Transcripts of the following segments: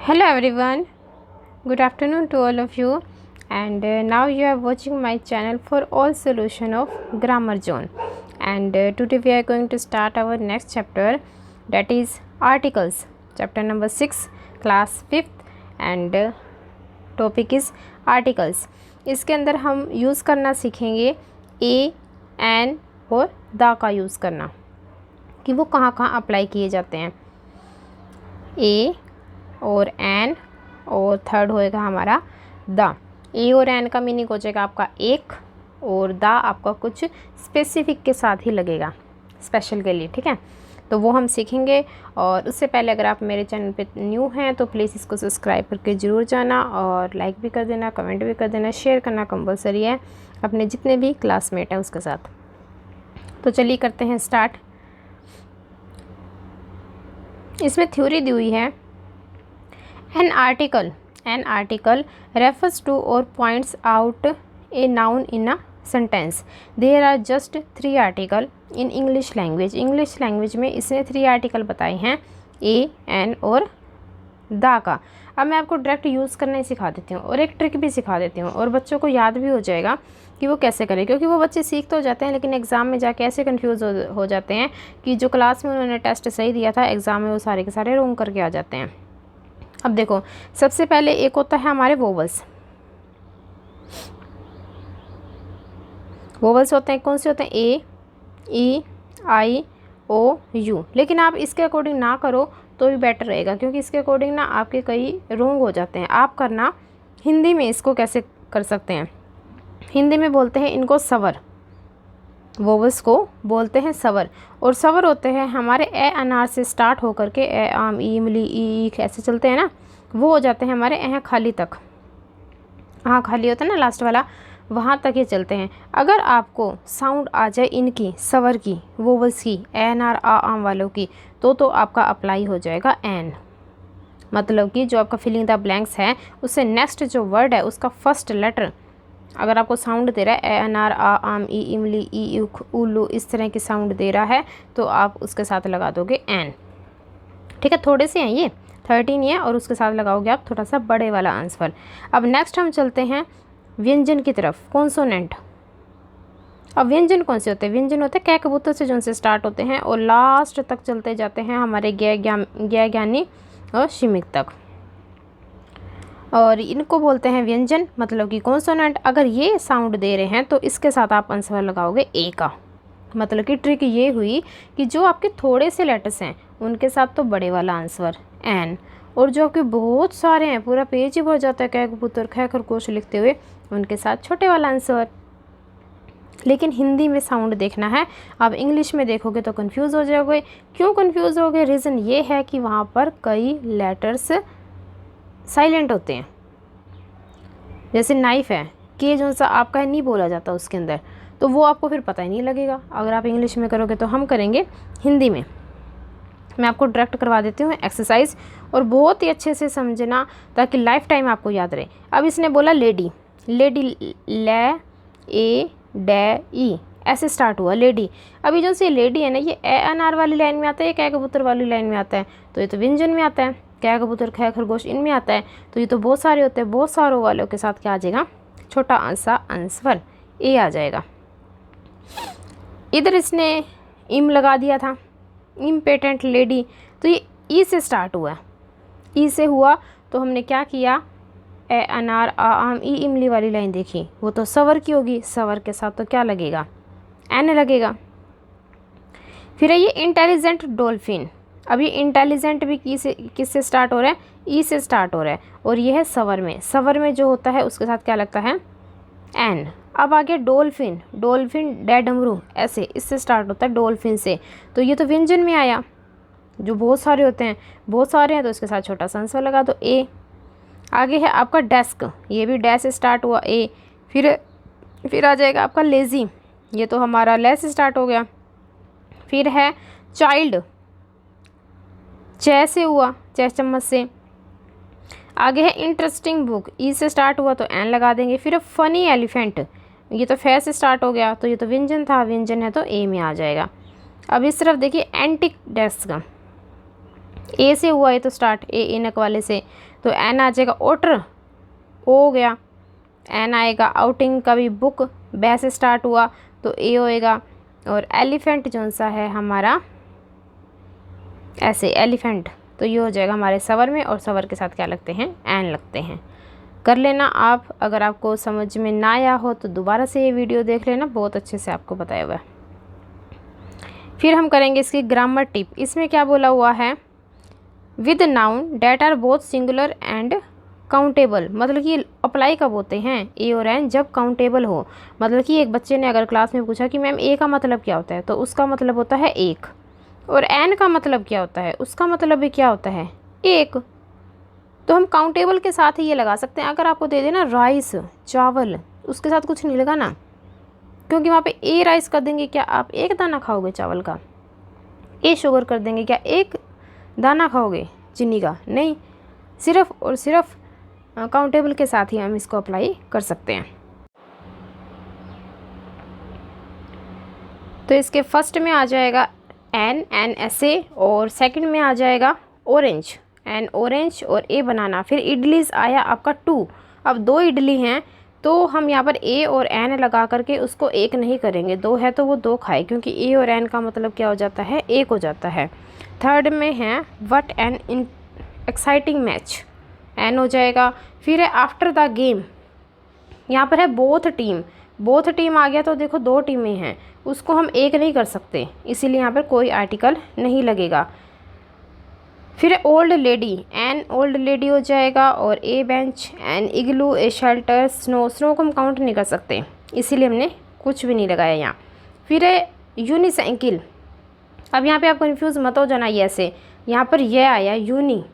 Hello everyone, good afternoon to all of you, and now you are watching my channel for all solution of grammar zone. And today we are going to start our next chapter, that is articles, chapter number 6, class 5th, and topic is articles. इसके अंदर हम use करना सीखेंगे ए, N और the का use करना, कि वो कहाँ कहाँ अप्लाई किए जाते हैं। ए और एन और थर्ड होएगा हमारा द। ए और एन का मीनिंग हो जाएगा आपका एक, और द आपका कुछ स्पेसिफिक के साथ ही लगेगा, स्पेशल के लिए, ठीक है। तो वो हम सीखेंगे। और उससे पहले अगर आप मेरे चैनल पे न्यू हैं तो प्लीज़ इसको सब्सक्राइब करके ज़रूर जाना, और लाइक भी कर देना, कमेंट भी कर देना, शेयर करना कंपलसरी है अपने जितने भी क्लासमेट हैं उसके साथ। तो चलिए करते हैं स्टार्ट। इसमें थ्योरी दी हुई है, An article refers to or points out a noun in a sentence. There are just 3 articles in English language. English language में इसने 3 आर्टिकल बताए हैं, ए, एन और द का। अब मैं आपको डायरेक्ट यूज़ करना ही सिखा देती हूँ और एक ट्रिक भी सिखा देती हूँ, और बच्चों को याद भी हो जाएगा कि वो कैसे करें, क्योंकि वो बच्चे सीख तो जाते हैं लेकिन एग्ज़ाम में जाके ऐसे कन्फ्यूज़ हो जाते हैं कि जो क्लास में उन्होंने टेस्ट सही दिया था, एग्ज़ाम में वो सारे के सारे रॉन्ग करके आ जाते हैं। अब देखो, सबसे पहले एक होता है हमारे वोवल्स। वोवल्स होते हैं, कौन से होते हैं? ए, ई, आई, ओ, यू। लेकिन आप इसके अकॉर्डिंग ना करो तो भी बेटर रहेगा, क्योंकि इसके अकॉर्डिंग ना आपके कई रॉन्ग हो जाते हैं। आप करना हिंदी में इसको कैसे कर सकते हैं। हिंदी में बोलते हैं इनको सवर, वोवल्स को बोलते हैं सवर। और सवर होते हैं हमारे ए अनार से स्टार्ट होकर के ए आम, ई इमली, ई ऐसे चलते हैं ना, वो हो जाते हैं हमारे ए खाली तक। हाँ खाली होता है ना लास्ट वाला, वहाँ तक ये चलते हैं। अगर आपको साउंड आ जाए इनकी, सवर की, वोवल्स की, ए अनार आ आम वालों की, तो आपका अप्लाई हो जाएगा एन। मतलब कि जो आपका फिलिंग द ब्लैंक्स है उससे नेक्स्ट जो वर्ड है उसका फर्स्ट लेटर अगर आपको साउंड दे रहा है, ए अनार आ आम, ई इमली, ई उल्लू, इस तरह की साउंड दे रहा है, तो आप उसके साथ लगा दोगे एन। ठीक है, थोड़े से हैं ये 13 है, और उसके साथ लगाओगे आप थोड़ा सा बड़े वाला आंसर। अब नेक्स्ट हम चलते हैं व्यंजन की तरफ, कॉन्सोनेंट। अब व्यंजन कौन से होते हैं? व्यंजन होते हैं कै कबूतर से, जो उनसे स्टार्ट होते हैं और लास्ट तक चलते जाते हैं हमारे ज्ञ ज्ञानी और शिमिक तक, और इनको बोलते हैं व्यंजन, मतलब कि कॉन्सोनेंट। अगर ये साउंड दे रहे हैं तो इसके साथ आप आंसर लगाओगे ए का। मतलब कि ट्रिक ये हुई कि जो आपके थोड़े से लेटर्स हैं उनके साथ तो बड़े वाला आंसर एन, और जो आपके बहुत सारे हैं, पूरा पेज ही भर जाता है कै कबूतर कै खरगोश लिखते हुए, उनके साथ छोटे वाला आंसर। लेकिन हिंदी में साउंड देखना है, आप इंग्लिश में देखोगे तो कंफ्यूज हो जाओगे। क्यों कंफ्यूज होगे? रीज़न ये है कि वहाँ पर कई लेटर्स साइलेंट होते हैं। जैसे नाइफ है, के जो सा आपका है नहीं बोला जाता उसके अंदर, तो वो आपको फिर पता ही नहीं लगेगा अगर आप इंग्लिश में करोगे। तो हम करेंगे हिंदी में। मैं आपको डायरेक्ट करवा देती हूँ एक्सरसाइज, और बहुत ही अच्छे से समझना ताकि लाइफ टाइम आपको याद रहे। अब इसने बोला लेडी, लेडी ले ए डे ई ऐसे स्टार्ट हुआ लेडी। अभी जो से लेडी है ना, ये ए अनार वाली लाइन में आता है, कै कबूतर वाली लाइन में आता है, तो ये तो व्यंजन में आता है। कै कबूतर कै खरगोश इनमें आता है, तो ये तो बहुत सारे होते हैं। बहुत सारों वालों के साथ क्या आ जाएगा? छोटा सा आंसर ए आ जाएगा। इधर इसने इम लगा दिया था, इम्पेटेंट लेडी, तो ये ई से स्टार्ट हुआ। ई से हुआ तो हमने क्या किया? ए अनार आ आम, ई इमली वाली लाइन देखी, वो तो सवर की होगी। सवर के साथ तो क्या लगेगा? एन लगेगा। फिर है ये इंटेलिजेंट डॉल्फिन। अब ये इंटेलिजेंट भी किससे स्टार्ट हो रहा है? ई से स्टार्ट हो रहा है, और ये है सवर में। सवर में जो होता है उसके साथ क्या लगता है? एन। अब आगे डॉल्फिन, डॉल्फिन डैडमरू, ऐसे इससे स्टार्ट होता है डॉल्फिन से, तो ये तो व्यंजन में आया। जो बहुत सारे होते हैं, बहुत सारे हैं, तो इसके साथ छोटा सा आंसर लगा दो ए। आगे है आपका डेस्क, ये भी डे से स्टार्ट हुआ ए। फिर आ जाएगा आपका लेज़ी, ये तो हमारा ले से स्टार्ट हो गया। फिर है चाइल्ड, चे से हुआ, चे चम्मच से। आगे है इंटरेस्टिंग बुक, ई से स्टार्ट हुआ तो एन लगा देंगे। फिर फनी एलिफेंट, ये तो फे से स्टार्ट हो गया, तो ये तो व्यंजन था, व्यंजन है तो ए में आ जाएगा। अब इस तरफ देखिए एंटिक डेस्क, ए से हुआ है तो स्टार्ट, ए इनक वाले से, तो एन आ जाएगा ओटर, ओ हो गया। एन आएगा आउटिंग का भी, बुक बै से स्टार्ट हुआ तो ए होएगा। और एलिफेंट जौन सा है हमारा ऐसे एलिफेंट, तो ये हो जाएगा हमारे सवर में, और सवर के साथ क्या लगते हैं, एन लगते हैं। कर लेना आप, अगर आपको समझ में ना आया हो तो दोबारा से ये वीडियो देख लेना, बहुत अच्छे से आपको बताया हुआ है। फिर हम करेंगे इसकी ग्रामर टिप। इसमें क्या बोला हुआ है, with noun that are both singular and countable, मतलब कि अप्लाई कब होते हैं ए और एन, जब काउंटेबल हो। मतलब कि एक बच्चे ने अगर क्लास में पूछा कि मैम ए का मतलब क्या होता है, तो उसका मतलब होता है एक, और एन का मतलब क्या होता है, उसका मतलब भी क्या होता है, एक। तो हम काउंटेबल के साथ ही ये लगा सकते हैं। अगर आपको दे देना राइस, चावल, उसके साथ कुछ नहीं लगाना, क्योंकि वहाँ पे ए राइस कर देंगे, क्या आप एक दाना खाओगे चावल का? ए शुगर कर देंगे, क्या एक दाना खाओगे चीनी का? नहीं, सिर्फ और सिर्फ काउंटेबल के साथ ही हम इसको अप्लाई कर सकते हैं। तो इसके फर्स्ट में आ जाएगा एन, एन ऐसे, और सेकंड में आ जाएगा ऑरेंज, एन ऑरेंज और ए बनाना। फिर इडलीज आया आपका 2, अब 2 इडली हैं तो हम यहाँ पर ए और एन लगा करके उसको एक नहीं करेंगे, 2 है तो वो 2 खाए, क्योंकि ए और एन का मतलब क्या हो जाता है, एक हो जाता है। थर्ड में है what an in exciting match, an हो जाएगा। फिर है आफ्टर द गेम, यहाँ पर है बोथ टीम, बोथ टीम आ गया तो देखो 2 टीमें हैं, उसको हम एक नहीं कर सकते, इसीलिए यहाँ पर कोई आर्टिकल नहीं लगेगा। फिर old lady, an old lady हो जाएगा, और a bench, an igloo, a shelter, snow, snow को हम काउंट नहीं कर सकते, इसीलिए हमने कुछ भी नहीं लगाया यहाँ। फिर है यूनिसाइकिल, अब यहाँ पे आप कंफ्यूज मत हो जाना, ये ऐसे यहाँ पर ये आया यूनी,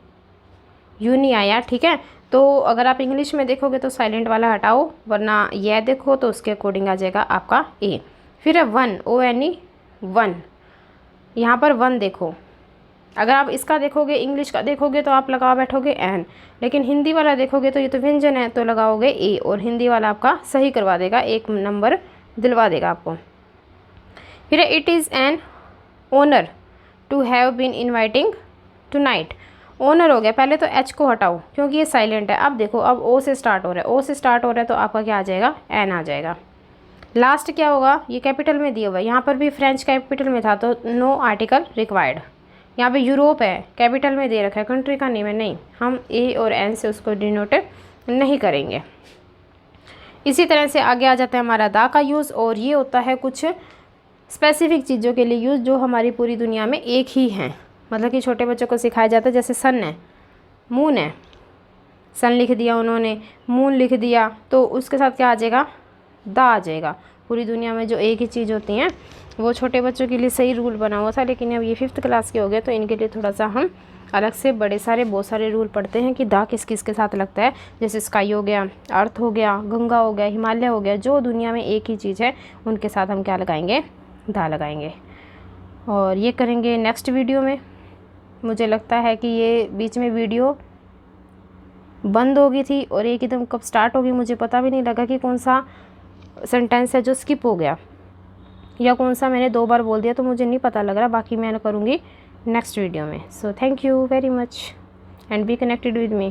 यूनी आया, ठीक है। तो अगर आप इंग्लिश में देखोगे तो साइलेंट वाला हटाओ, वरना यह देखो तो उसके अकॉर्डिंग आ जाएगा आपका ए। फिर है one, O N E, one, यहाँ पर वन देखो, अगर आप इसका देखोगे, इंग्लिश का देखोगे तो आप लगा बैठोगे एन, लेकिन हिंदी वाला देखोगे तो ये तो व्यंजन है तो लगाओगे ए, और हिंदी वाला आपका सही करवा देगा, 1 नंबर दिलवा देगा आपको। फिर it is an honour to have been inviting tonight, honour हो गया, पहले तो एच को हटाओ क्योंकि ये साइलेंट है। अब देखो, अब ओ से स्टार्ट हो रहा है, ओ से स्टार्ट हो रहा है तो आपका क्या आ जाएगा, एन आ जाएगा। लास्ट क्या होगा, ये कैपिटल में दिया हुआ है, यहाँ पर भी फ्रेंच कैपिटल में था तो नो आर्टिकल रिक्वायर्ड। यहाँ पे यूरोप है, कैपिटल में दे रखा है, कंट्री का नेम है, नहीं, हम ए और एन से उसको डिनोट नहीं करेंगे। इसी तरह से आगे आ जाता है हमारा दा का यूज़, और ये होता है कुछ स्पेसिफिक चीज़ों के लिए यूज़ जो हमारी पूरी दुनिया में एक ही हैं, मतलब कि छोटे बच्चों को सिखाया जाता है, जैसे सन है, मून है, सन लिख दिया उन्होंने, मून लिख दिया, तो उसके साथ क्या आ जाएगा, दा आ जाएगा। पूरी दुनिया में जो एक ही चीज़ होती हैं वो छोटे बच्चों के लिए सही रूल बना हुआ था, लेकिन अब ये 5th क्लास के हो गए तो इनके लिए थोड़ा सा हम अलग से बहुत सारे रूल पढ़ते हैं कि दा किस किस के साथ लगता है। जैसे स्काई हो गया, अर्थ हो गया, गंगा हो गया, हिमालय हो गया, जो दुनिया में एक ही चीज़ है उनके साथ हम क्या लगाएंगे, दा लगाएंगे। और ये करेंगे नेक्स्ट वीडियो में। मुझे लगता है कि ये बीच में वीडियो बंद हो गई थी और एक एकदम कब स्टार्ट होगी मुझे पता भी नहीं लगा कि कौन सा सेंटेंस है जो स्किप हो गया या कौन सा मैंने 2 बार बोल दिया, तो मुझे नहीं पता लग रहा। बाकी मैं करूँगी नेक्स्ट वीडियो में। So thank you very much and be connected with me.